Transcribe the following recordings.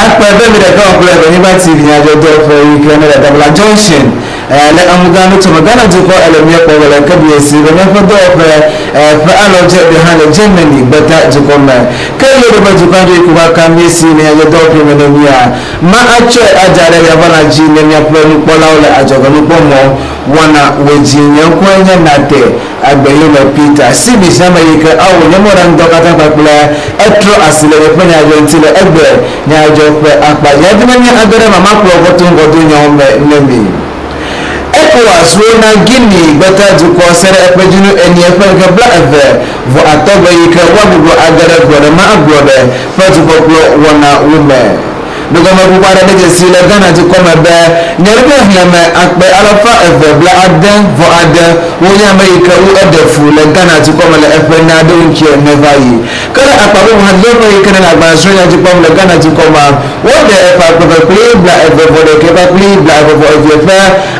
akpɛbɛ mi dɛ kan kura bɛ nipa tv nya jɔ dɔ fɛ yi kura ne dɛ dabla junction lɛ amuganu tuma Ghana ti kɔ ɛlɛmiɛ kɔ wɛlɛ kabi esi bɛ nyɛfɛ dɔ fɛ fɛ alɔjɛ bi hã lɛ Germany bɛta jikɔ mɛ kɛlɛ de bɛ jikɔ adi kuba kan mi esi ne nya dɔ fɛ mɛ ne mia ma atsɔ adza ɖe yava na dzi ne miaƒe nukpɔlawo le adzɔgenukpɔmɔ wɔna wòdzi nye ŋkɔe nye nate agbeyome Peter sibi siame yi ke awo nyemɔɖaŋudɔ katã kpakple etrɔ asi le eƒe nyadzɔ ŋuti le egbe nyadzɔ ƒe akpa yadime nye age ɖe mama kplɔ gɔdo nyawo me ne mi ECOWAS wo na Guinea gbeta dukɔ se ɖe eƒe dzinu enie ƒe nke bla eve vɔ atɔgbe yi ke woagbogbo age ɖe gblɔ ɖe ma agblɔ ɖe ƒe dukɔkplɔ wɔna wo me dogame gbogbo aɖe dzesi le Ghana dukɔme be nyɔnuvi xlẽme akpe alafa eve bla ade vɔ ade wonye ame yi ke wo eɖe fu le Ghana dukɔme le eƒe nya aɖewo ŋutie ne va yi ke le akpa bubu hã dzɔƒe yi ke ne le agbalẽsrɔ̃nya dzikpɔm le Ghana dukɔmea woɖe eƒe akpe kpli bla eve vɔ ɖeke kpakpli bla eve vɔ evie ƒe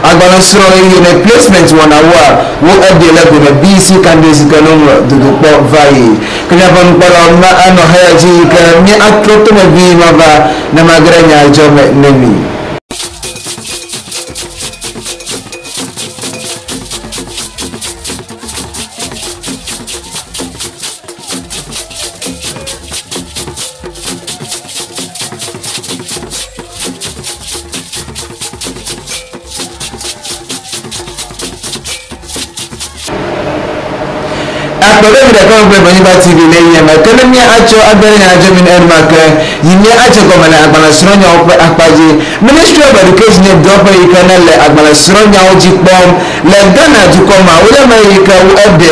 agbalẽsrɔ̃ eye ne placement wɔnawoa wo eɖe le gome BC candidates ke noŋlɔ dodokpɔ va yi ke miaƒe nukpɔlawo na anɔ heya dzi yi ke mi atrɔ tomevi ma va ne magre nyadzɔme ne mi akpɛbɛ mi ɖeka wo kple Banyigba TV le yiyeme ke ne mia atsɔ agbalẽ adzɔ mi enuma ke yi mia atse gɔme le agbalẽsrɔ̃nyawo ƒe akpadzi Ministry of Education nye dɔƒe yi ke ne le agbalẽsrɔ̃nyawo dzi kpɔm le Ghana dukɔme wole me yi ke wo eɖe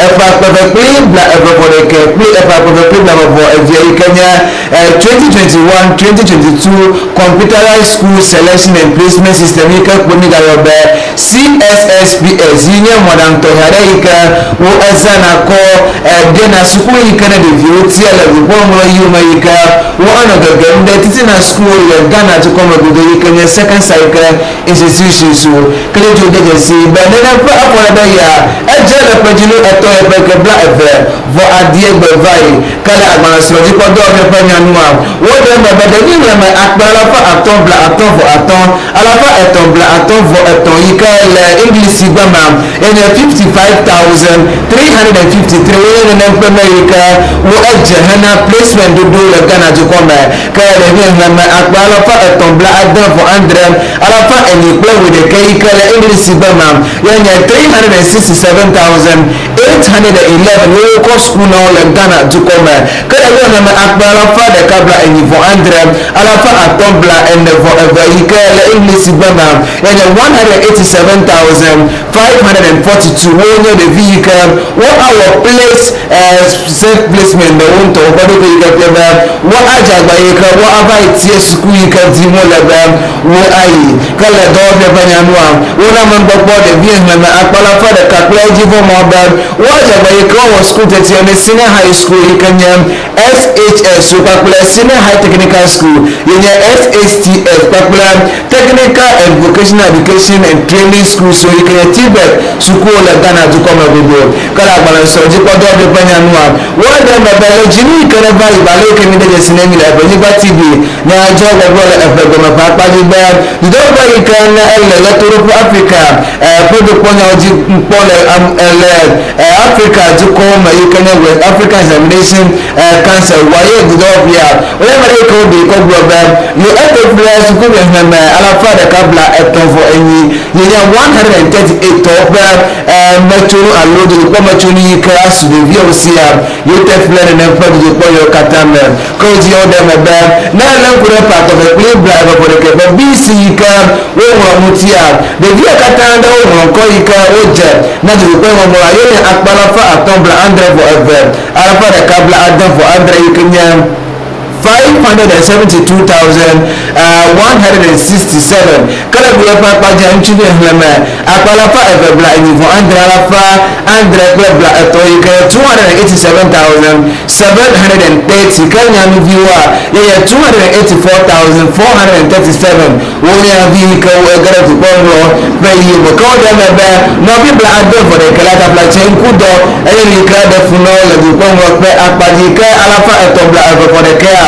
eƒe akpɛbɛ kpli bla eve vɔ ɖeke kpli eƒe akpɛbɛ kpli bla eve vɔ evie yi ke nye 2021-2022 computerized school selection and placement system yi ke kpomi gayɔ be CSSPS yi nye mɔɖaŋutɔhe aɖe yi ke wo ezana kɔ dena suku yi ke ne ɖeviwo tia le ʋuƒomlɔ yiwo me yi ke wo anɔ gegem ɖe titina suku le Ghana dukɔme godo yi ke nye second cycle institutions wo kele dzo de dzesi be nene ƒe afɔ ɖe ya edze le ƒe dzinu etɔ eƒe ke bla eve vɔ adie gbe va yi ke le agbalẽsrɔ̃dzikpɔdɔ ƒe nyanua woɖe me be ɖevi xlẽme akpe alafa atɔ̃ bla atɔ̃ vɔ atɔ̃ alafa etɔ̃ bla atɔ̃ vɔ etɔ̃ yi ke le English gbema enye 55,353 wo nene ƒe me yi ke wo edze hena placement dodo le Ghana dukɔme ke ɖevi xlẽme akpe alafa etɔ̃ bla ade vɔ andre alafa enyi kple wuiɖeke yi ke le English gbema yenye 367,811 wo kɔ sukulu na wo le Ghana dukɔme ke ɖevi xlẽme akpe alafa ɖeka bla enyi vɔ andre alafa atɔ̃ bla ene vɔ eve yi ke le English gbema yenye 187,542 wo nye ɖevi yi ke wo awɔ place self placement le wo ŋutɔ woƒe ɖoɖo yi ke fia be wo adze agba yi ke wo ava yi tie suku yi ke dim wole be wo ayi ke le dɔwɔƒe ƒe nyanua wona megbɔkpɔ ɖevi xlẽme akpe alafa ɖeka kple edzi vɔ mɔ be wo adze agba yi ke wowɔ suku tetia ne senior high school yi ke nye SHS wo kpakple senior high technical school yi nye SHTS kpakple technical and vocational education and training school so yi ke nye TVET suku le Ghana dukɔme godo ke le agbalẽsrɔ̃dzikpɔdɔ ƒe nyanua woɖe me be le dzinu yi ke ne va yi bale yi ke mi de dzesi ne mi le Banyigba TV nyadzɔ gbɔgblɔ le eƒe gome ƒe akpadzi be dudɔƒe yi ke ne ele ɣetoɖoƒe Afrika ƒe dokpɔnyawo dzi kpɔ le Afrika dukɔwo me yi ke nye West African Examination Council waye dudɔƒea wole me ɖe yi ke wo ɖi kɔ gblɔ be yo eto ƒle sukuvi xlẽme alafa ɖeka bla etɔ̃ vɔ enyi yi nye 138 tɔwo ƒe metsonu alo dodokpɔ metsonu yi ke asu ɖeviawo sia yo te ƒle nene ƒe dodokpɔ yiwo katã me ke wodzi wo ɖe me be ne ele ŋku ɖe ƒe akpɛbɛ kpli bla eve vɔ ɖeke ƒe BC yi ke woŋlɔ ŋutia ɖeviwo katã ɖe woŋlɔ ŋkɔ yi ke wodze na dodokpɔ ŋɔŋlɔa yo nye akpe alafa atɔ̃ bla andre vɔ eve alafa ɖeka bla ade vɔ andre yi ke nye 572,167 kele bi eƒe akpadzi ŋutsuvi xlẽme akpe alafa eve bla enyi vɔ andre alafa andre kple bla etɔ̃ yi ke 287,730 ke nyanuviwoa yeye 284,437 wo nyanuvi yi ke wo ege ɖe dukɔŋlɔ ƒe yi me ke woɖe me be nɔvi bla ade vɔ ɖeke la taplatse ŋkudɔ eye yi ke ɖe funɔ le dukɔŋlɔ ƒe akpadzi ke alafa etɔ̃ bla eve vɔ ɖekea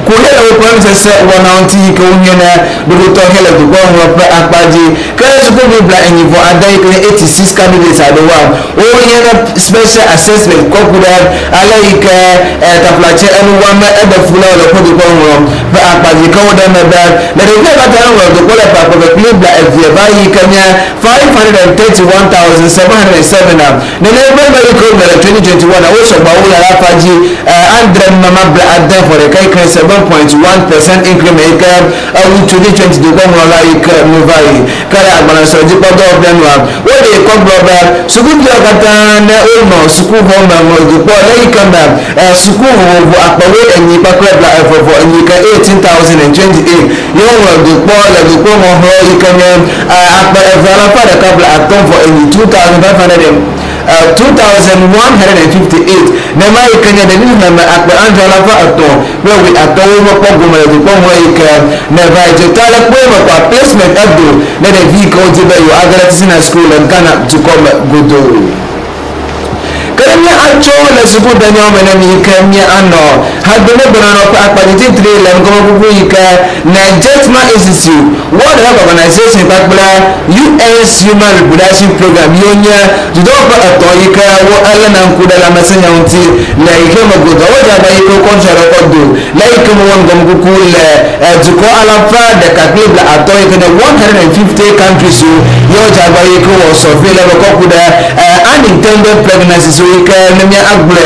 kule la kwa sese wana onti ko nyena do to hele do ko ho pa apaji kare school bi bla enyivo adai ko 86 candidates adowa o nyena special assessment ko kuda alaika taplache anu wa ma eda fula la ko do ko ho pa apaji ko da na da le de ba ta ro do ko la pa ko bi bla evie ba yi kanya 531,707 ne le ba ba ko na 2021 o so ba o la apaji Andre mama bla adai for the kai 7.1% increment in 2020 do come like Novai kala agbana so ji podo oblenwa we dey come brother sukuu bi akata na olmo sukuu home mo do po like kanda sukuu wo apawe enyi pakra bla for enyi ka 18,028 yo wo do po la do po mo ho ikanya akpa evara pa da kabla atom for enyi 2,158 nema ikanya de ni na akpa anjala fa ato we ato wo ko goma de ko mo ika na vai je tala ko mo kwa placement ado na de vi ko je be yo agara tisina school and kana to come godo kanya acho la zubu danyo mena ni kanya ano hadene banano pa akpati 3 la ngoma bubu ika na Jetma Institute World Health Organization pakbla US Human Reproduction Program yonya judo pa atoyika wo ala na nkuda la masenya unti la ike magodo waja ba iko kontra rekodo la ike mo won gom kuku le juko ala fa de kakibla atoyika de 150 countries yo jaba iko wo so vile ko kuda unintended pregnancy so ika nemia agble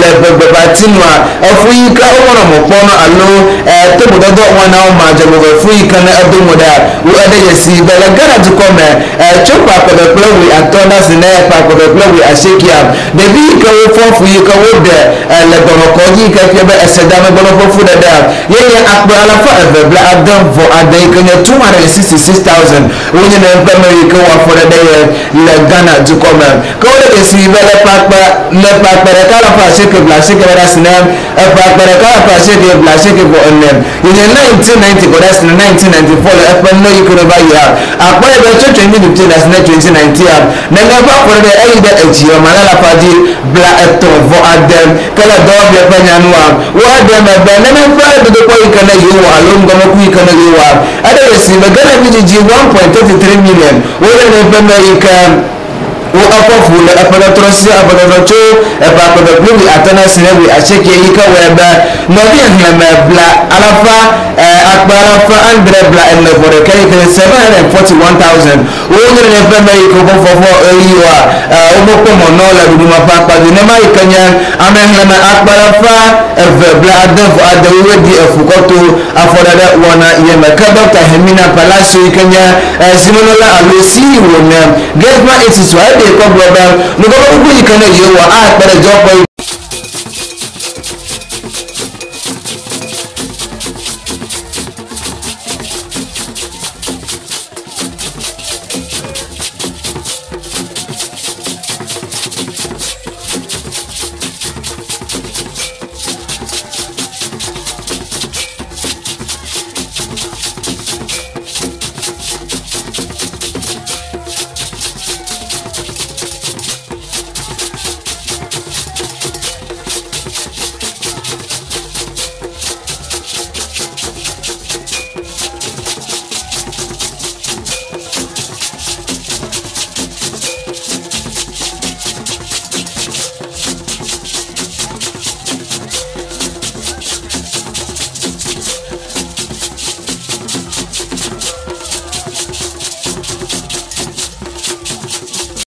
le batinwa afuika omono mo pono alo to bodo wana o majabu afuika na adomoda wo ade yesi bela gana to come chopa ko the play we atona sine pa ko the play we ashekia de bi ka wo fuika wo de le bono ko yi ka fi be esedame bono fu de da yeye akba ala fa bla adam for adai kanya 266,000 wonye na America wa for the day le gana to come ko de yesi bela pakpa le pakpa kala fa sheke bla sheke bela sine pakpa kala fa sheke bla sheke for onem in 1990 ko that's 1994 le pa no yiko ba ya akpa be 2015 that's 2019 na ga fa for the aida ejiyo malala faji bla eto for adam kala do be pa nyanwa wa de me be na fa de ko ikana yo alum go ko ikana yo ada yesi be gana bi ji 1.33 million wo de be America o akofu le aparatrosi aparatrocho aparatropi atana sinewi acheke ika weba nodi na bla alafa akbarafa andre bla en for the kai 741,000 o nyere ne peme iko fofo eyiwa o moko monola duma papa de nema ikanya amehla na akbarafa bla adavo adawe di efukoto afodada wana yema ka Dr. Hemina Palacio ikanya simonola alosi wona Jetma Institute ko brother no go ku ikana yewa a pere job